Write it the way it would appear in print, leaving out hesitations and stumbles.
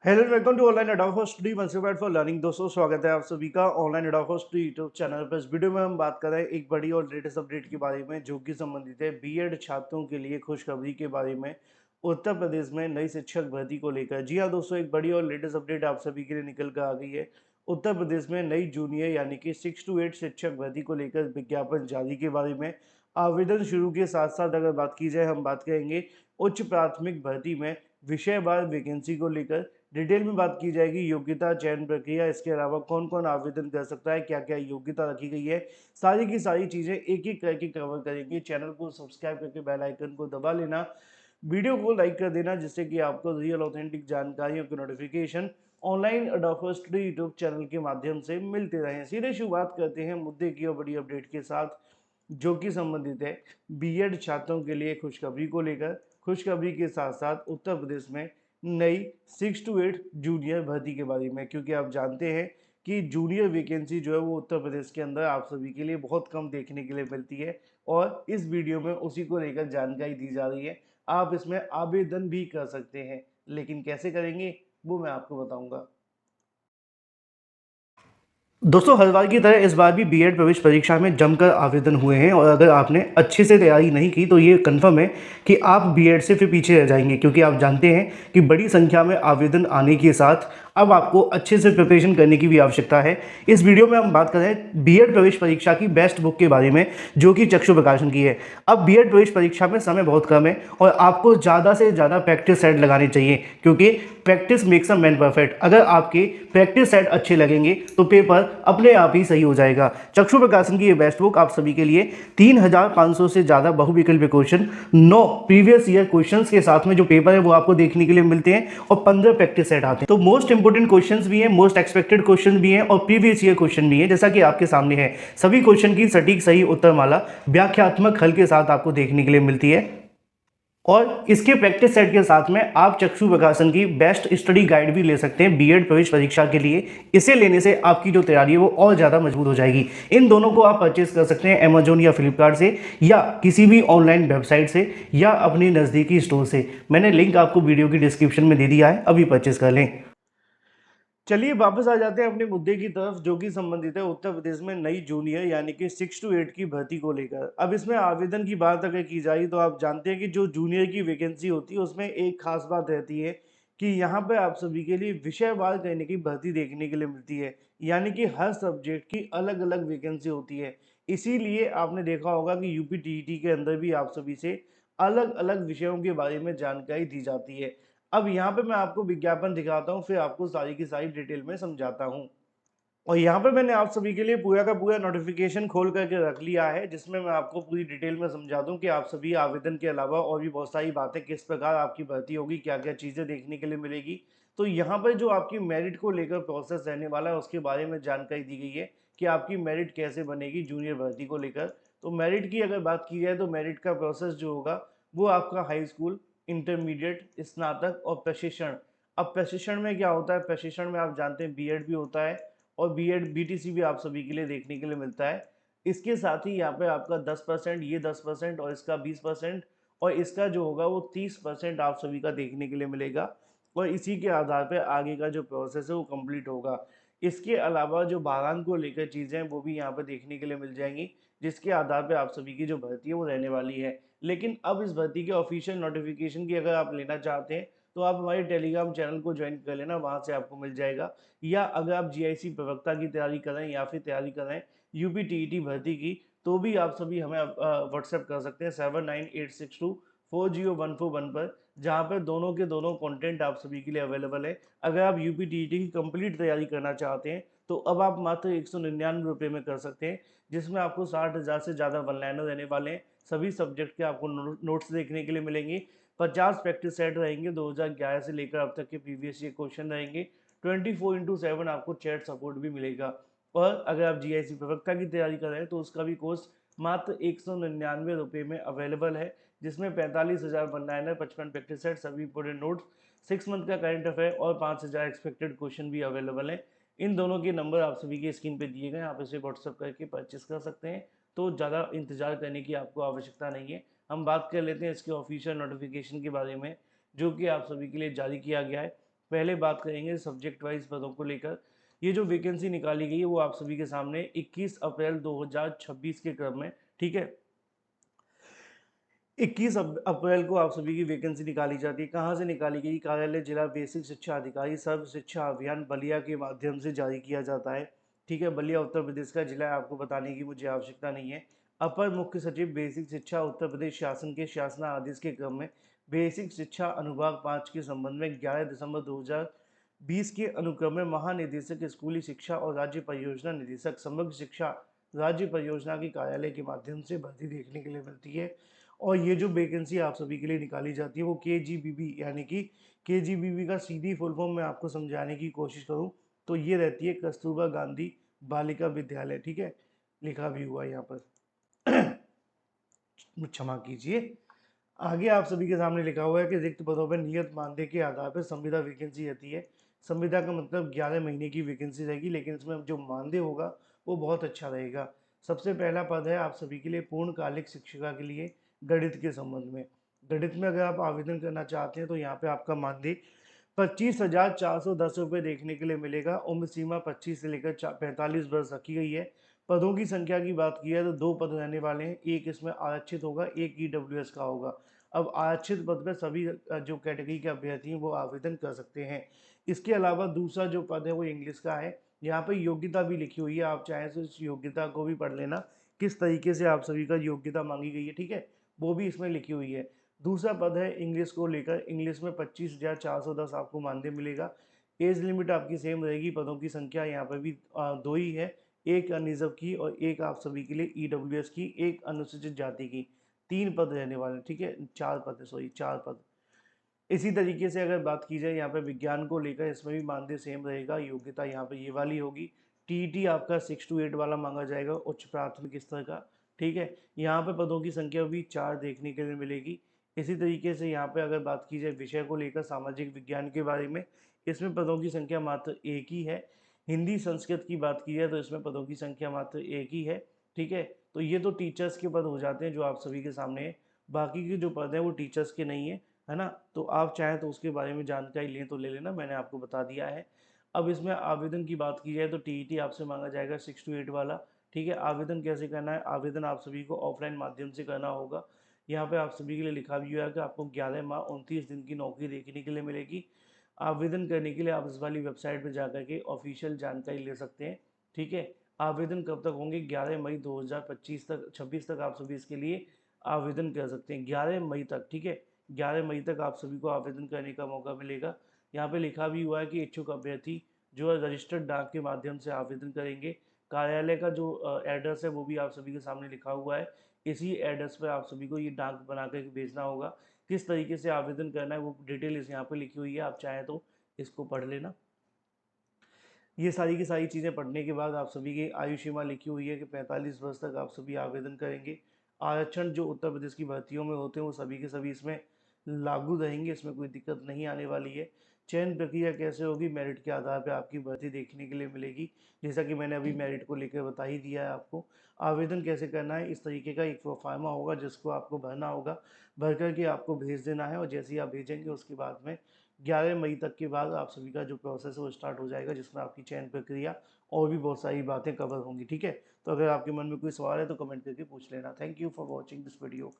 Hello welcome to online एडोफो study मनसूबेट for learning. दोस्तों स्वागत है आप सभी का ऑनलाइन एडोफो स्टडी यूट्यूब चैनल पर। इस वीडियो में हम बात कर रहे हैं एक बड़ी और लेटेस्ट अपडेट के बारे में जो कि संबंधित है बीएड छात्रों के लिए खुशखबरी के बारे में। उत्तर प्रदेश में नई शिक्षक भर्ती को लेकर। जी हाँ दोस्तों, एक बड़ी और लेटेस्ट अपडेट आप सभी के लिए निकल कर आ गई है। उत्तर प्रदेश में नई जूनियर यानी कि 6 to 8 शिक्षक भर्ती को लेकर विज्ञापन जारी के बारे में। आवेदन शुरू के साथ साथ अगर बात की जाए, हम बात करेंगे उच्च प्राथमिक भर्ती में विषयवार वैकेंसी को लेकर। डिटेल में बात की जाएगी, योग्यता, चयन प्रक्रिया, इसके अलावा कौन कौन आवेदन कर सकता है, क्या क्या योग्यता रखी गई है, सारी की सारी चीजें एक एक करके कवर करेंगे। चैनल को सब्सक्राइब करके बेल आइकन को दबा लेना, वीडियो को लाइक कर देना, जिससे कि आपको रियल ऑथेंटिक जानकारियों की नोटिफिकेशन ऑनलाइन एडोफो स्टडी यूट्यूब चैनल के माध्यम से मिलते रहे। सीधे शुरुआत करते हैं मुद्दे की और बड़ी अपडेट के साथ, जो कि संबंधित है बीएड छात्रों के लिए खुशखबरी को लेकर। खुशखबरी के साथ साथ उत्तर प्रदेश में नई 6 to 8 जूनियर भर्ती के बारे में, क्योंकि आप जानते हैं कि जूनियर वैकेंसी जो है वो उत्तर प्रदेश के अंदर आप सभी के लिए बहुत कम देखने के लिए मिलती है, और इस वीडियो में उसी को लेकर जानकारी दी जा रही है। आप इसमें आवेदन भी कर सकते हैं, लेकिन कैसे करेंगे वो मैं आपको बताऊंगा। दोस्तों हर बार की तरह इस बार भी बीएड प्रवेश परीक्षा में जमकर आवेदन हुए हैं, और अगर आपने अच्छे से तैयारी नहीं की तो ये कंफर्म है कि आप बीएड से फिर पीछे रह जाएंगे, क्योंकि आप जानते हैं कि बड़ी संख्या में आवेदन आने के साथ अब आपको अच्छे से प्रिपरेशन करने की भी आवश्यकता है। इस वीडियो में हम बात कर रहे हैं बीएड प्रवेश परीक्षा की बेस्ट बुक के बारे में, जो कि चक्षु प्रकाशन की है। अब बीएड प्रवेश परीक्षा में समय बहुत कम है और आपको ज़्यादा से ज़्यादा प्रैक्टिस सेट लगाने चाहिए, क्योंकि practice makes a man perfect. अगर आपके प्रैक्टिस सेट अच्छे लगेंगे तो पेपर अपने आप ही सही हो जाएगा। चक्षु प्रकाशन की ये बेस्ट बुक आप सभी के लिए 3500 से ज़्यादा बहुविकल्पीय क्वेश्चन, 9 प्रीवियस ईयर क्वेश्चंस के साथ में जो पेपर है वो आपको देखने के लिए मिलते हैं, और 15 प्रैक्टिस सेट आते हैं। तो मोस्ट इंपोर्टेंट क्वेश्चंस भी हैं, मोस्ट एक्सपेक्टेड क्वेश्चन भी हैं, और प्रीवियस ईयर क्वेश्चन भी है, जैसा कि आपके सामने है। सभी क्वेश्चन की सटीक सही उत्तरमाला व्याख्यात्मक हल के साथ आपको देखने के लिए मिलती है। और इसके प्रैक्टिस सेट के साथ में आप चक्षु प्रकाशन की बेस्ट स्टडी गाइड भी ले सकते हैं बीएड प्रवेश परीक्षा के लिए। इसे लेने से आपकी जो तैयारी है वो और ज़्यादा मजबूत हो जाएगी। इन दोनों को आप परचेज कर सकते हैं अमेजोन या फ्लिपकार्ट से, या किसी भी ऑनलाइन वेबसाइट से, या अपनी नज़दीकी स्टोर से। मैंने लिंक आपको वीडियो की डिस्क्रिप्शन में दे दिया है, अभी परचेज कर लें। चलिए वापस आ जाते हैं अपने मुद्दे की तरफ, जो कि संबंधित है उत्तर प्रदेश में नई जूनियर यानी कि 6 to 8 की भर्ती को लेकर। अब इसमें आवेदन की बात अगर की जाए तो आप जानते हैं कि जो जूनियर की वैकेंसी होती है उसमें एक खास बात रहती है कि यहाँ पर आप सभी के लिए विषयवार कहने की भर्ती देखने के लिए मिलती है, यानी कि हर सब्जेक्ट की अलग अलग वैकेंसी होती है। इसीलिए आपने देखा होगा कि यूपी टीईटी के अंदर भी आप सभी से अलग अलग विषयों के बारे में जानकारी दी जाती है। अब यहाँ पे मैं आपको विज्ञापन दिखाता हूँ, फिर आपको सारी की सारी डिटेल में समझाता हूँ। और यहाँ पे मैंने आप सभी के लिए पूरा का पूरा नोटिफिकेशन खोल करके रख लिया है, जिसमें मैं आपको पूरी डिटेल में समझा दूँ कि आप सभी आवेदन के अलावा और भी बहुत सारी बातें, किस प्रकार आपकी भर्ती होगी, क्या क्या चीज़ें देखने के लिए मिलेगी। तो यहाँ पर जो आपकी मेरिट को लेकर प्रोसेस रहने वाला है उसके बारे में जानकारी दी गई है कि आपकी मेरिट कैसे बनेगी जूनियर भर्ती को लेकर। तो मेरिट की अगर बात की जाए तो मेरिट का प्रोसेस जो होगा वो आपका हाई स्कूल, इंटरमीडिएट, स्नातक और प्रशिक्षण। अब प्रशिक्षण में क्या होता है, प्रशिक्षण में आप जानते हैं बीएड भी होता है, और बीएड बीटीसी भी आप सभी के लिए देखने के लिए मिलता है। इसके साथ ही यहाँ पे आपका 10%, ये 10% और इसका 20%, और इसका जो होगा वो 30% आप सभी का देखने के लिए मिलेगा, और इसी के आधार पर आगे का जो प्रोसेस है वो कंप्लीट होगा। इसके अलावा जो भारांक को लेकर चीज़ें हैं वो भी यहाँ पर देखने के लिए मिल जाएंगी, जिसके आधार पर आप सभी की जो भर्ती है वो रहने वाली है। लेकिन अब इस भर्ती के ऑफिशियल नोटिफिकेशन की अगर आप लेना चाहते हैं तो आप हमारे टेलीग्राम चैनल को ज्वाइन कर लेना, वहाँ से आपको मिल जाएगा। या अगर आप जीआईसी प्रवक्ता की तैयारी कर रहे हैं या फिर तैयारी कर रहे हैं यूपी टीईटी भर्ती की, तो भी आप सभी हमें व्हाट्सएप कर सकते हैं 7986240141 पर, जहाँ पर दोनों के दोनों कंटेंट आप सभी के लिए अवेलेबल है। अगर आप यूपी टीईटी की कंप्लीट तैयारी करना चाहते हैं तो अब आप मात्र 199 रुपये में कर सकते हैं, जिसमें आपको 60,000 से ज़्यादा वन लाइनर रहने वाले हैं। सभी सब्जेक्ट के आपको नोट्स देखने के लिए मिलेंगे। 50 प्रैक्टिस सेट रहेंगे, 2011 से लेकर अब तक के प्रीवियस ईयर क्वेश्चन रहेंगे। 24/7 आपको चैट सपोर्ट भी मिलेगा। और अगर आप जीआईसी प्रवक्ता की तैयारी कर रहे हैं तो उसका भी कोर्स मात्र 199 रुपये में अवेलेबल है, जिसमें 45,000 वन लाइनर, 55 प्रैक्टिस सेट, सभी इंपोर्टेंट नोट्स, 6 मंथ का करंट अफेयर और 5,000 एक्सपेक्टेड क्वेश्चन भी अवेलेबल है। इन दोनों के नंबर आप सभी के स्क्रीन पे दिए गए हैं, आप इसे व्हाट्सअप करके परचेस कर सकते हैं। तो ज़्यादा इंतजार करने की आपको आवश्यकता नहीं है। हम बात कर लेते हैं इसके ऑफिशियल नोटिफिकेशन के बारे में, जो कि आप सभी के लिए जारी किया गया है। पहले बात करेंगे सब्जेक्ट वाइज पदों को लेकर। ये जो वैकेंसी निकाली गई है वो आप सभी के सामने 21 अप्रैल 2026 के क्रम में, ठीक है, 21 अप्रैल को आप सभी की वैकेंसी निकाली जाती है। कहाँ से निकाली गई? कार्यालय जिला बेसिक शिक्षा अधिकारी सर्व शिक्षा अभियान बलिया के माध्यम से जारी किया जाता है, ठीक है। बलिया उत्तर प्रदेश का जिला है, आपको बताने की मुझे आवश्यकता नहीं है। अपर मुख्य सचिव बेसिक शिक्षा उत्तर प्रदेश शासन के शासना आदेश के क्रम में बेसिक शिक्षा अनुभाग 5 के संबंध में 11 दिसंबर 2020 के अनुक्रम में महानिदेशक स्कूली शिक्षा और राज्य परियोजना निदेशक समग्र शिक्षा राज्य परियोजना के कार्यालय के माध्यम से भर्ती देखने के लिए मिलती है। और ये जो वैकेंसी आप सभी के लिए निकाली जाती है वो KGBB यानी कि KGBB का सीधी फुल फॉर्म मैं आपको समझाने की कोशिश करूं तो ये रहती है कस्तूरबा गांधी बालिका विद्यालय, ठीक है, लिखा भी हुआ है यहाँ पर, क्षमा कीजिए। आगे आप सभी के सामने लिखा हुआ है कि रिक्त पदों पर नियत मानदेय के आधार पर संविदा वैकेंसी रहती है। संविदा का मतलब 11 महीने की वैकेंसी रहेगी, लेकिन इसमें जो मानदेय होगा वो बहुत अच्छा रहेगा। सबसे पहला पद है आप सभी के लिए पूर्णकालिक शिक्षिका के लिए गणित के संबंध में। गणित में अगर आप आवेदन करना चाहते हैं तो यहाँ पे आपका मानदेय 25,410 रुपये देखने के लिए मिलेगा। उम्र सीमा 25 से लेकर 45 वर्ष रखी गई है। पदों की संख्या की बात की है तो 2 पद रहने वाले हैं, एक इसमें आरक्षित होगा, एक EWS का होगा। अब आरक्षित पद पर सभी जो कैटेगरी के अभ्यर्थी हैं वो आवेदन कर सकते हैं। इसके अलावा दूसरा जो पद है वो इंग्लिश का है। यहाँ पर योग्यता भी लिखी हुई है, आप चाहें तो इस योग्यता को भी पढ़ लेना, किस तरीके से आप सभी का योग्यता मांगी गई है, ठीक है, वो भी इसमें लिखी हुई है। दूसरा पद है इंग्लिश को लेकर, इंग्लिश में 25,410 आपको मानदेय मिलेगा। एज लिमिट आपकी सेम रहेगी। पदों की संख्या यहाँ पर भी दो ही है, एक अनरिजर्व की और एक आप सभी के लिए EWS की, एक अनुसूचित जाति की। 3 पद रहने वाले, ठीक है, 4 पद, सॉरी 4 पद। इसी तरीके से अगर बात की जाए यहाँ पे विज्ञान को लेकर, इसमें भी मानदेय सेम रहेगा। योग्यता यहाँ पे ये वाली होगी। TET आपका 6 to 8 वाला मांगा जाएगा, उच्च प्राथमिक स्तर का, ठीक है। यहाँ पे पदों की संख्या भी 4 देखने के लिए मिलेगी। इसी तरीके से यहाँ पे अगर बात की जाए विषय को लेकर सामाजिक विज्ञान के बारे में, इसमें पदों की संख्या मात्र एक ही है। हिंदी संस्कृत की बात की जाए तो इसमें पदों की संख्या मात्र एक ही है, ठीक है। तो ये तो टीचर्स के पद हो जाते हैं जो आप सभी के सामने है। बाकी के जो पद हैं वो टीचर्स के नहीं है, है ना। तो आप चाहें तो उसके बारे में जानकारी लें तो ले लेना, मैंने आपको बता दिया है। अब इसमें आवेदन की बात की जाए तो TET आपसे मांगा जाएगा 6 to 8 वाला, ठीक है। आवेदन कैसे करना है? आवेदन आप सभी को ऑफलाइन माध्यम से करना होगा। यहाँ पे आप सभी के लिए लिखा भी हुआ है कि आपको 11 माह 29 दिन की नौकरी देखने के लिए मिलेगी। आवेदन करने के लिए आप इस वाली वेबसाइट पर जाकर के ऑफिशियल जानकारी ले सकते हैं, ठीक है। आवेदन कब तक होंगे? 11 मई 2025 तक 26 तक आप सभी इसके लिए आवेदन कर सकते हैं, 11 मई तक, ठीक है। 11 मई तक आप सभी को आवेदन करने का मौका मिलेगा। यहाँ पे लिखा भी हुआ है कि इच्छुक अभ्यर्थी जो है रजिस्टर्ड डाक के माध्यम से आवेदन करेंगे। कार्यालय का जो एड्रेस है वो भी आप सभी के सामने लिखा हुआ है। इसी एड्रेस पर आप सभी को ये डाक बना कर भेजना होगा। किस तरीके से आवेदन करना है वो डिटेल इस यहाँ पे लिखी हुई है, आप चाहें तो इसको पढ़ लेना। ये सारी की सारी चीज़ें पढ़ने के बाद आप सभी की आयु सीमा लिखी हुई है कि 45 वर्ष तक आप सभी आवेदन करेंगे। आरक्षण जो उत्तर प्रदेश की भर्तियों में होते हैं वो सभी के सभी इसमें लागू रहेंगे, इसमें कोई दिक्कत नहीं आने वाली है। चयन प्रक्रिया कैसे होगी? मेरिट के आधार पर आपकी भर्ती देखने के लिए मिलेगी, जैसा कि मैंने अभी मेरिट को लेकर बता ही दिया है आपको। आवेदन कैसे करना है? इस तरीके का एक प्रोफार्मा होगा जिसको आपको भरना होगा, भर करके आपको भेज देना है और जैसे ही आप भेजेंगे उसके बाद में 11 मई तक के बाद आप सभी का जो प्रोसेस है वो स्टार्ट हो जाएगा, जिसमें आपकी चयन प्रक्रिया और भी बहुत सारी बातें कवर होंगी, ठीक है। तो अगर आपके मन में कोई सवाल है तो कमेंट करके पूछ लेना। Thank you for watching this video.